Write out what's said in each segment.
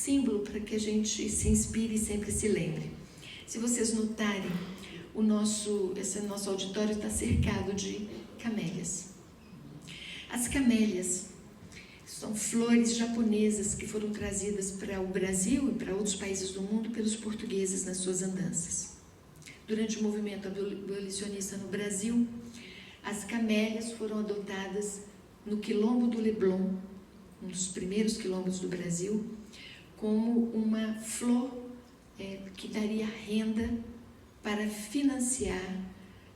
símbolo para que a gente se inspire e sempre se lembre. Se vocês notarem, esse nosso auditório está cercado de camélias. As camélias são flores japonesas que foram trazidas para o Brasil e para outros países do mundo pelos portugueses nas suas andanças. Durante o movimento abolicionista no Brasil, as camélias foram adotadas no quilombo do Leblon, um dos primeiros quilombos do Brasil, como uma flor que daria renda para financiar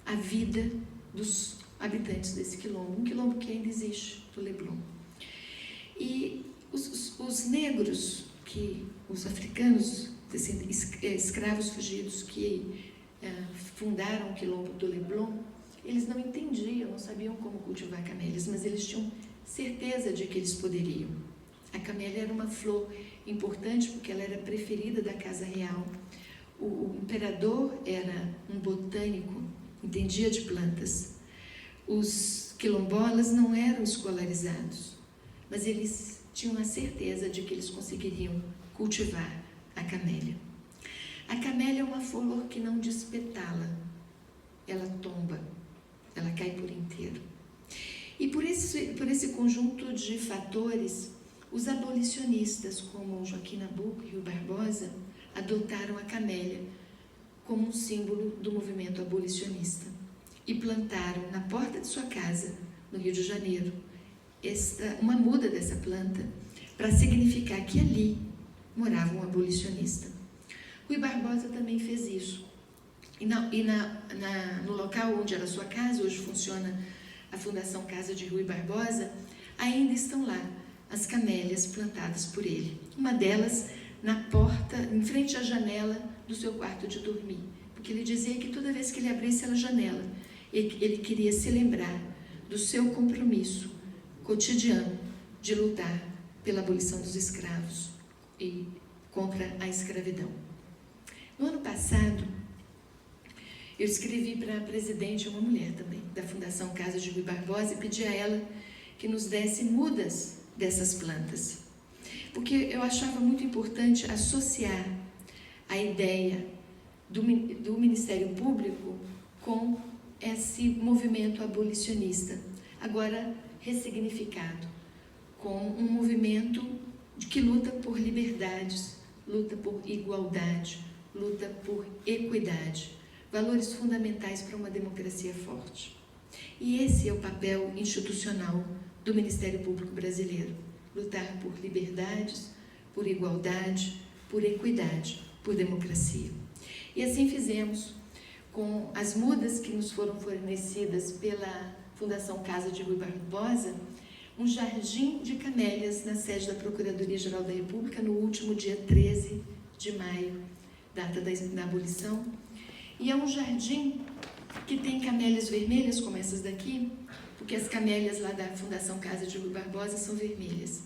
a vida dos habitantes desse quilombo, um quilombo que ainda existe, do Leblon. E os negros, os africanos, escravos fugidos que fundaram o quilombo do Leblon, eles não entendiam, não sabiam como cultivar camélias, mas eles tinham certeza de que eles poderiam. A camélia era uma flor importante porque ela era preferida da casa real. O imperador era um botânico, entendia de plantas. Os quilombolas não eram escolarizados, mas eles tinham a certeza de que eles conseguiriam cultivar a camélia. A camélia é uma flor que não despetala, ela tomba, ela cai por inteiro. E por esse conjunto de fatores, os abolicionistas, como Joaquim Nabuco e Rui Barbosa, adotaram a camélia como um símbolo do movimento abolicionista e plantaram na porta de sua casa, no Rio de Janeiro, uma muda dessa planta para significar que ali morava um abolicionista. Rui Barbosa também fez isso. No local onde era a sua casa, hoje funciona a Fundação Casa de Rui Barbosa, ainda estão lá as camélias plantadas por ele. Uma delas na porta, em frente à janela do seu quarto de dormir, porque ele dizia que toda vez que ele abrisse a janela, ele queria se lembrar do seu compromisso cotidiano de lutar pela abolição dos escravos e contra a escravidão. No ano passado, eu escrevi para a presidente, uma mulher também, da Fundação Casa de Rui Barbosa, e pedi a ela que nos desse mudas dessas plantas, porque eu achava muito importante associar a ideia do Ministério Público com esse movimento abolicionista, agora ressignificado, com um movimento que luta por liberdades, luta por igualdade, luta por equidade, valores fundamentais para uma democracia forte. E esse é o papel institucional do Ministério Público brasileiro: lutar por liberdades, por igualdade, por equidade, por democracia. E assim fizemos com as mudas que nos foram fornecidas pela Fundação Casa de Rui Barbosa, um jardim de camélias na sede da Procuradoria-Geral da República no último dia 13 de maio, data da abolição. E é um jardim que tem camélias vermelhas, como essas daqui, porque as camélias lá da Fundação Casa de Rui Barbosa são vermelhas.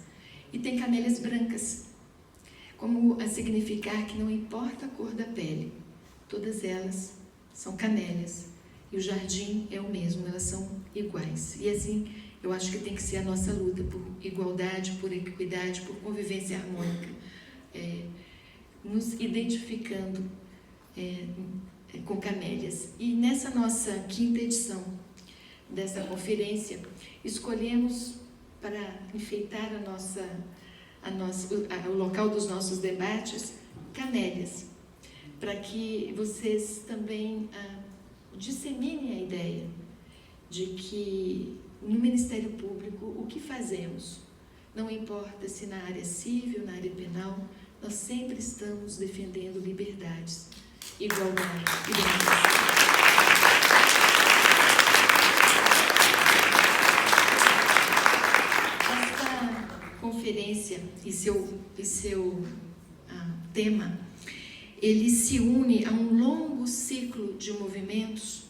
E tem camélias brancas, como a significar que não importa a cor da pele, todas elas são camélias. E o jardim é o mesmo, elas são iguais. E assim, eu acho que tem que ser a nossa luta por igualdade, por equidade, por convivência harmônica, nos identificando com camélias. E nessa nossa 5ª edição dessa conferência, escolhemos para enfeitar o local dos nossos debates, camélias, para que vocês também disseminem a ideia de que no Ministério Público o que fazemos, não importa se na área civil, na área penal, nós sempre estamos defendendo liberdades, igualdade e democracia. Esta conferência e seu tema, ele se une a um longo ciclo de movimentos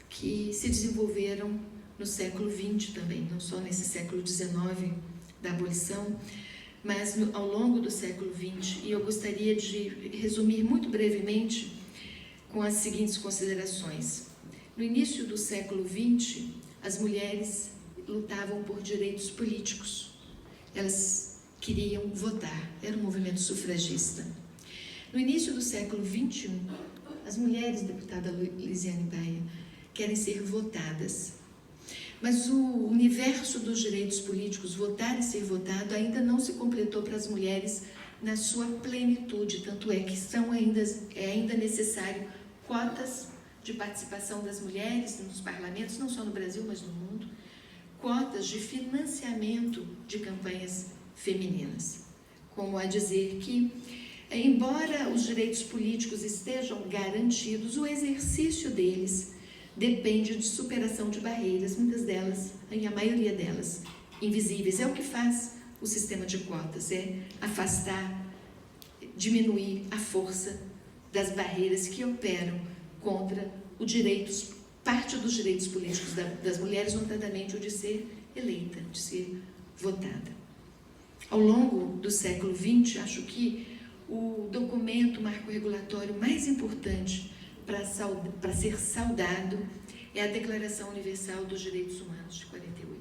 que se desenvolveram no século XX também, não só nesse século XIX da abolição, mas ao longo do século XX. E eu gostaria de resumir muito brevemente com as seguintes considerações. No início do século XX, as mulheres lutavam por direitos políticos. Elas queriam votar. Era um movimento sufragista. No início do século XXI, as mulheres, deputada Lisiane Baia, querem ser votadas. Mas o universo dos direitos políticos, votar e ser votado, ainda não se completou para as mulheres na sua plenitude, tanto é que é ainda necessário cotas de participação das mulheres nos parlamentos, não só no Brasil, mas no mundo, cotas de financiamento de campanhas femininas. Como a dizer que, embora os direitos políticos estejam garantidos, o exercício deles depende de superação de barreiras, muitas delas, a maioria delas, invisíveis. É o que faz o sistema de cotas, é afastar, diminuir a força das barreiras que operam contra parte dos direitos políticos das mulheres, notadamente o de ser eleita, de ser votada. Ao longo do século XX, acho que o documento, marco regulatório mais importante para ser saudado é a Declaração Universal dos Direitos Humanos de 48,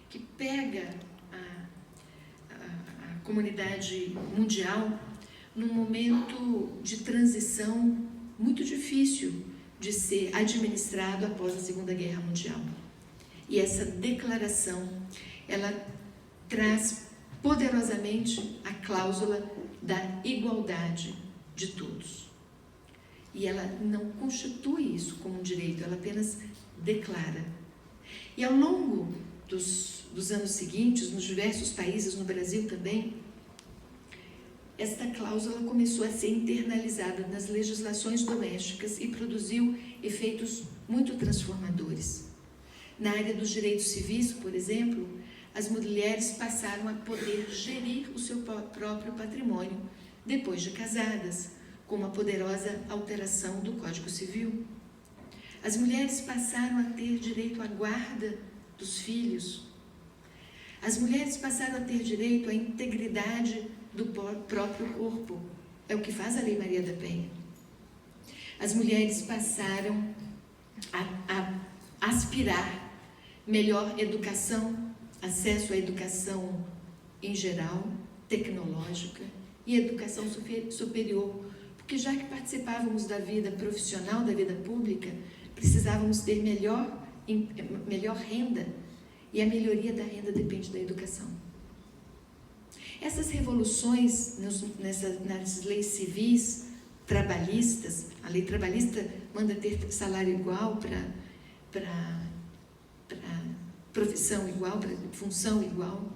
que pega a comunidade mundial num momento de transição muito difícil de ser administrado após a Segunda Guerra Mundial. E essa declaração, ela traz poderosamente a cláusula da igualdade de todos. E ela não constitui isso como um direito, ela apenas declara. E ao longo dos anos seguintes, nos diversos países, no Brasil também, esta cláusula começou a ser internalizada nas legislações domésticas e produziu efeitos muito transformadores. Na área dos direitos civis, por exemplo, as mulheres passaram a poder gerir o seu próprio patrimônio depois de casadas, com uma poderosa alteração do Código Civil. As mulheres passaram a ter direito à guarda dos filhos. As mulheres passaram a ter direito à integridade do próprio corpo. É o que faz a Lei Maria da Penha. As mulheres passaram a aspirar melhor educação, acesso à educação em geral, tecnológica e educação superior, porque já que participávamos da vida profissional, da vida pública, precisávamos ter melhor renda, e a melhoria da renda depende da educação. Essas revoluções nas leis civis, trabalhistas, a lei trabalhista manda ter salário igual para profissão igual, para função igual.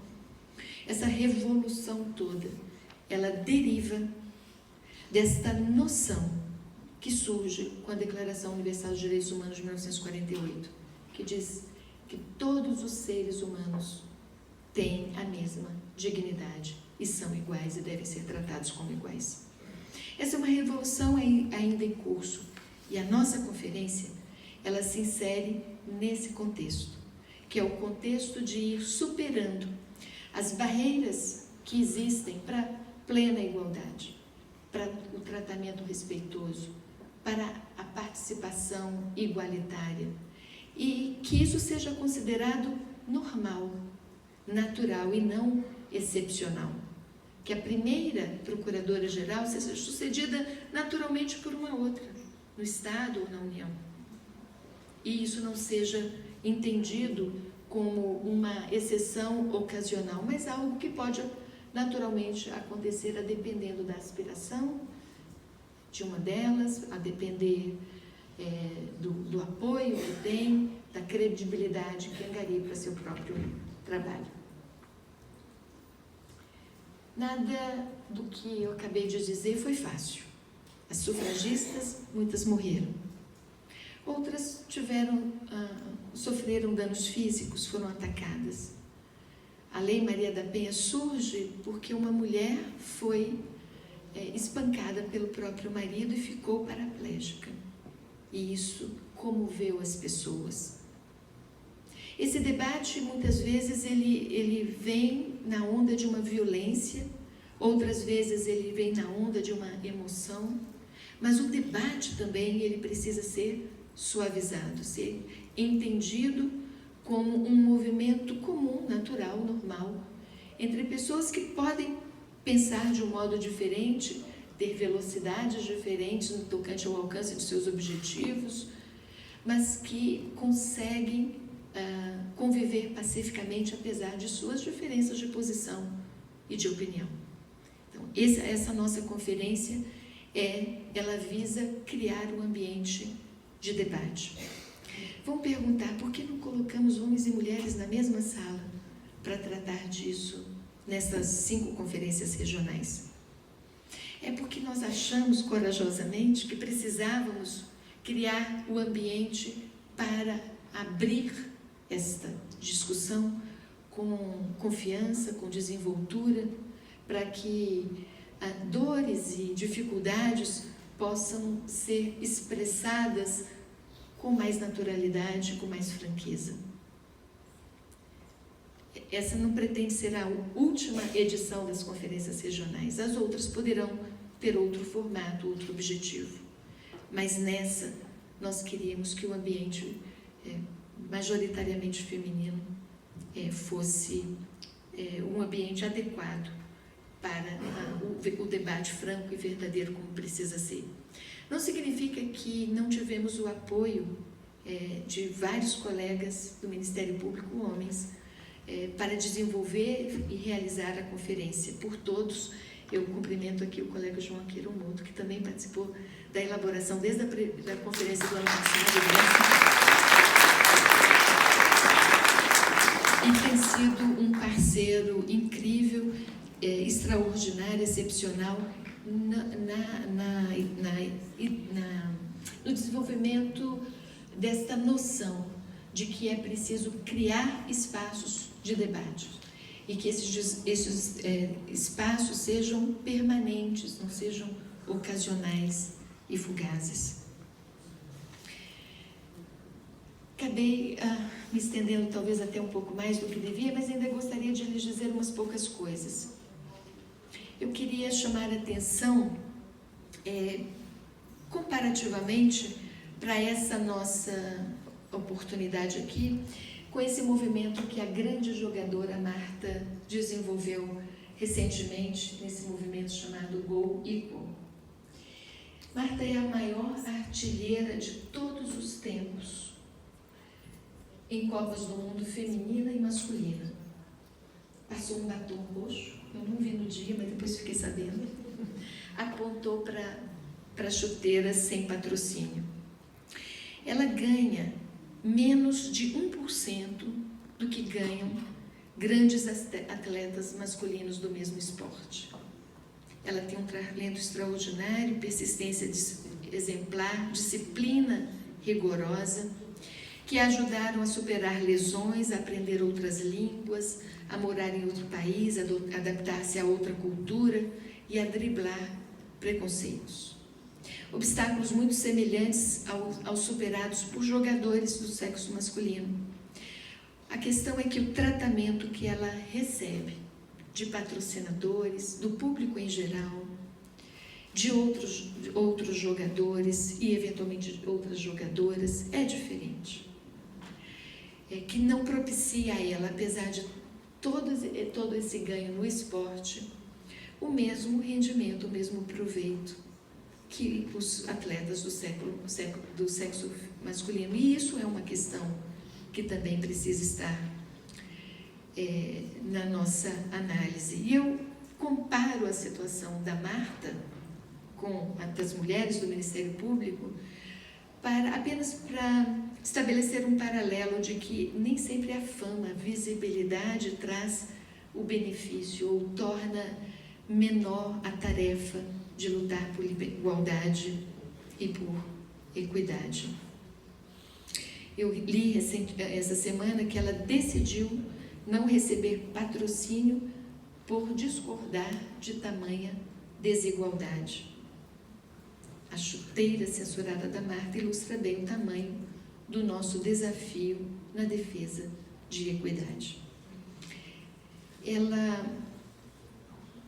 Essa revolução toda, ela deriva desta noção que surge com a Declaração Universal dos Direitos Humanos de 1948, que diz que todos os seres humanos têm a mesma dignidade e são iguais e devem ser tratados como iguais. Essa é uma revolução ainda em curso e a nossa conferência, ela se insere nesse contexto, que é o contexto de ir superando as barreiras que existem para plena igualdade, para o tratamento respeitoso, para a participação igualitária, e que isso seja considerado normal, natural e não excepcional. Que a primeira procuradora-geral seja sucedida naturalmente por uma outra, no Estado ou na União. E isso não seja entendido como uma exceção ocasional, mas algo que pode naturalmente acontecer a dependendo da aspiração de uma delas, a depender do apoio que tem, da credibilidade que angaria para seu próprio trabalho. Nada do que eu acabei de dizer foi fácil. As sufragistas, muitas morreram. Outras sofreram danos físicos, foram atacadas. A Lei Maria da Penha surge porque uma mulher foi espancada pelo próprio marido e ficou paraplégica. E isso comoveu as pessoas. Esse debate, muitas vezes, ele vem na onda de uma violência, outras vezes ele vem na onda de uma emoção, mas o debate também, ele precisa ser suavizado, ser entendido como um movimento comum, natural, normal, entre pessoas que podem pensar de um modo diferente, ter velocidades diferentes no tocante ao alcance de seus objetivos, mas que conseguem conviver pacificamente apesar de suas diferenças de posição e de opinião. Então, essa nossa conferência ela visa criar um ambiente de debate. Vão perguntar por que não colocamos homens e mulheres na mesma sala para tratar disso nessas 5 conferências regionais? É porque nós achamos corajosamente que precisávamos criar o ambiente para abrir esta discussão com confiança, com desenvoltura, para que dores e dificuldades possam ser expressadas com mais naturalidade, com mais franqueza. Essa não pretende ser a última edição das conferências regionais. As outras poderão ter outro formato, outro objetivo. Mas nessa, nós queríamos que o ambiente majoritariamente feminino fosse um ambiente adequado para o debate franco e verdadeiro como precisa ser. Não significa que não tivemos o apoio de vários colegas do Ministério Público, homens, para desenvolver e realizar a conferência. Por todos, eu cumprimento aqui o colega João Queiromoto, que também participou da elaboração desde a conferência do ano passado, e tem sido um parceiro incrível, extraordinário, excepcional no desenvolvimento desta noção de que é preciso criar espaços de debate e que esses espaços sejam permanentes, não sejam ocasionais e fugazes. Acabei me estendendo talvez até um pouco mais do que devia, mas ainda gostaria de lhes dizer umas poucas coisas. Eu queria chamar a atenção comparativamente para essa nossa oportunidade aqui, com esse movimento que a grande jogadora Marta desenvolveu recentemente, nesse movimento chamado Go Equal. Marta é a maior artilheira de todos os tempos em Copas do Mundo feminina e masculina. Passou um batom roxo, eu não vi no dia, mas depois fiquei sabendo. Apontou para chuteiras sem patrocínio. Ela ganha menos de 1% do que ganham grandes atletas masculinos do mesmo esporte. Ela tem um talento extraordinário, persistência exemplar, disciplina rigorosa, que a ajudaram a superar lesões, a aprender outras línguas, a morar em outro país, a adaptar-se a outra cultura e a driblar preconceitos. Obstáculos muito semelhantes aos superados por jogadores do sexo masculino. A questão é que o tratamento que ela recebe de patrocinadores, do público em geral, de outros jogadores e eventualmente de outras jogadoras é diferente. Que não propicia a ela, apesar de todo esse ganho no esporte, o mesmo rendimento, o mesmo proveito que os atletas do sexo masculino. E isso é uma questão que também precisa estar na nossa análise. E eu comparo a situação da Marta com a das mulheres do Ministério Público apenas para estabelecer um paralelo de que nem sempre a fama, a visibilidade traz o benefício ou torna menor a tarefa de lutar por igualdade e por equidade. Eu li essa semana que ela decidiu não receber patrocínio por discordar de tamanha desigualdade. A chuteira censurada da Marta ilustra bem o tamanho do nosso desafio na defesa de equidade.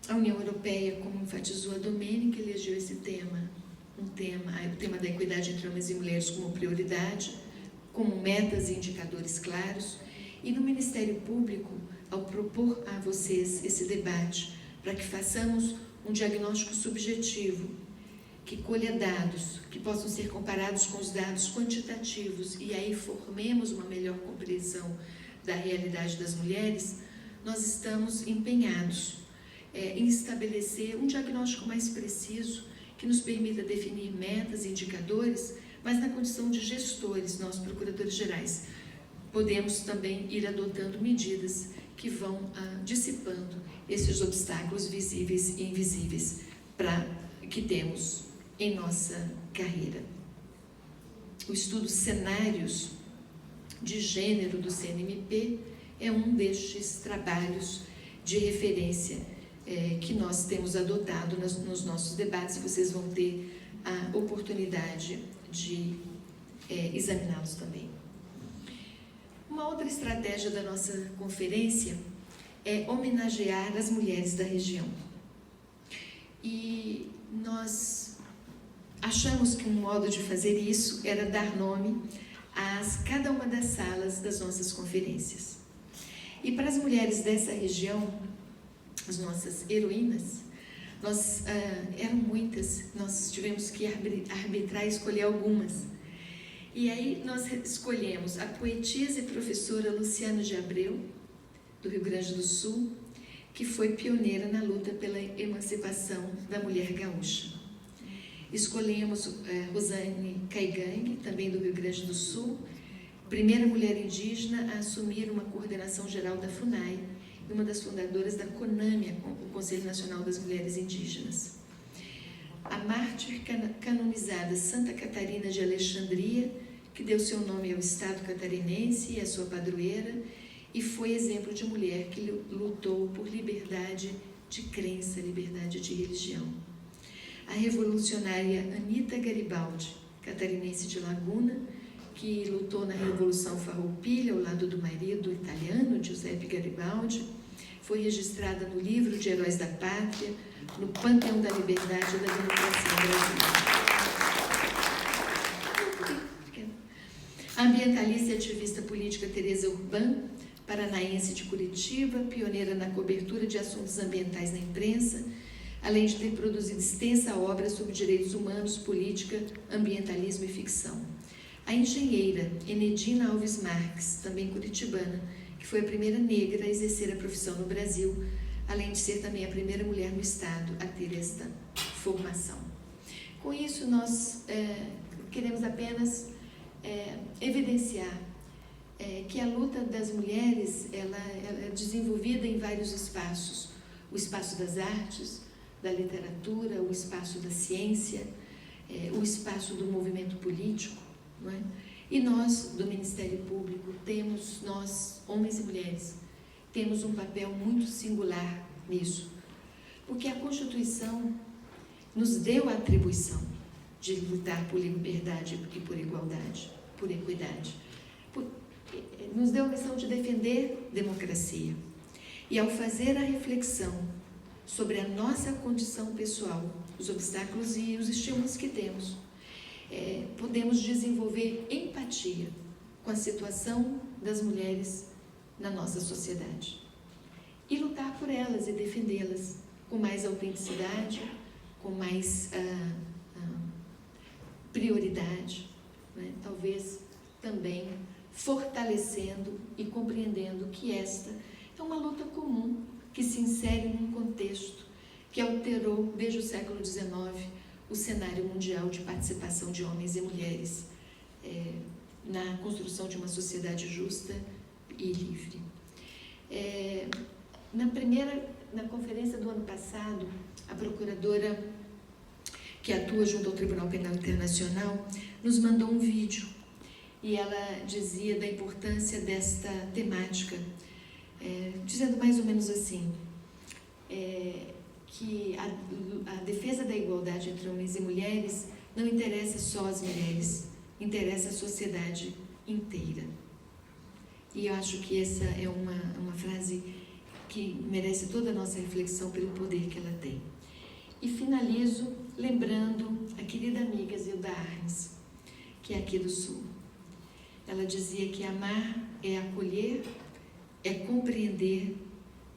A União Europeia, como enfatizou a Domênica, elegeu esse tema, o tema da equidade entre homens e mulheres como prioridade, como metas e indicadores claros, e no Ministério Público ao propor a vocês esse debate, para que façamos um diagnóstico subjetivo, que colha dados, que possam ser comparados com os dados quantitativos e aí formemos uma melhor compreensão da realidade das mulheres, nós estamos empenhados em estabelecer um diagnóstico mais preciso, que nos permita definir metas e indicadores, mas na condição de gestores, nós procuradores gerais, podemos também ir adotando medidas que vão dissipando esses obstáculos visíveis e invisíveis que temos em nossa carreira. O estudo Cenários de Gênero do CNMP é um destes trabalhos de referência que nós temos adotado nos nossos debates, e vocês vão ter a oportunidade de examiná-los também. Uma outra estratégia da nossa conferência é homenagear as mulheres da região. E nós achamos que um modo de fazer isso era dar nome a cada uma das salas das nossas conferências. E para as mulheres dessa região, as nossas heroínas, eram muitas, nós tivemos que arbitrar e escolher algumas. E aí nós escolhemos a poetisa e professora Luciana de Abreu, do Rio Grande do Sul, que foi pioneira na luta pela emancipação da mulher gaúcha. Escolhemos Rosane Caigangue, também do Rio Grande do Sul, primeira mulher indígena a assumir uma coordenação geral da FUNAI e uma das fundadoras da CONAMIA, o Conselho Nacional das Mulheres Indígenas. A mártir canonizada Santa Catarina de Alexandria, que deu seu nome ao estado catarinense e à sua padroeira, e foi exemplo de mulher que lutou por liberdade de crença, liberdade de religião. A revolucionária Anita Garibaldi, catarinense de Laguna, que lutou na Revolução Farroupilha ao lado do marido italiano, Giuseppe Garibaldi, foi registrada no livro de Heróis da Pátria, no Panteão da Liberdade e da Democracia brasileira. A ambientalista e ativista política Tereza Urban, paranaense de Curitiba, pioneira na cobertura de assuntos ambientais na imprensa, além de ter produzido extensa obra sobre direitos humanos, política, ambientalismo e ficção. A engenheira Enedina Alves Marques, também curitibana, que foi a primeira negra a exercer a profissão no Brasil, além de ser também a primeira mulher no Estado a ter esta formação. Com isso, nós queremos apenas evidenciar que a luta das mulheres ela é desenvolvida em vários espaços. O espaço das artes, da literatura, o espaço da ciência, o espaço do movimento político, não é? E nós, do Ministério Público, nós, homens e mulheres, temos um papel muito singular nisso, porque a Constituição nos deu a atribuição de lutar por liberdade e por igualdade, por equidade. Nos deu a missão de defender democracia. E ao fazer a reflexão sobre a nossa condição pessoal, os obstáculos e os estímulos que temos, podemos desenvolver empatia com a situação das mulheres na nossa sociedade e lutar por elas e defendê-las com mais autenticidade, com mais prioridade, né? Talvez também fortalecendo e compreendendo que esta é uma luta comum que se insere num contexto que alterou desde o século XIX o cenário mundial de participação de homens e mulheres na construção de uma sociedade justa e livre. Na conferência do ano passado, a procuradora que atua junto ao Tribunal Penal Internacional nos mandou um vídeo e ela dizia da importância desta temática, dizendo mais ou menos assim, que a defesa da igualdade entre homens e mulheres não interessa só as mulheres, interessa a sociedade inteira. E eu acho que essa é uma frase que merece toda a nossa reflexão pelo poder que ela tem. E finalizo lembrando a querida amiga Zilda Arnes, que é aqui do Sul. Ela dizia que amar é acolher, é compreender,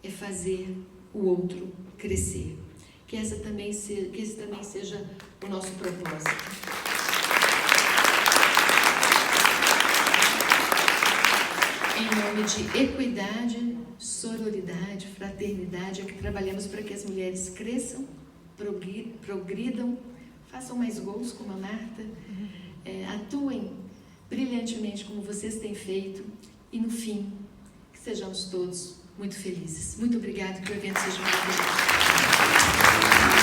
é fazer o outro crescer. Que esse também seja o nosso propósito. Em nome de equidade, sororidade, fraternidade, é que trabalhamos para que as mulheres cresçam, progridam, façam mais gols como a Marta, atuem brilhantemente como vocês têm feito e, no fim, que sejamos todos muito felizes. Muito obrigada, que o evento seja muito feliz.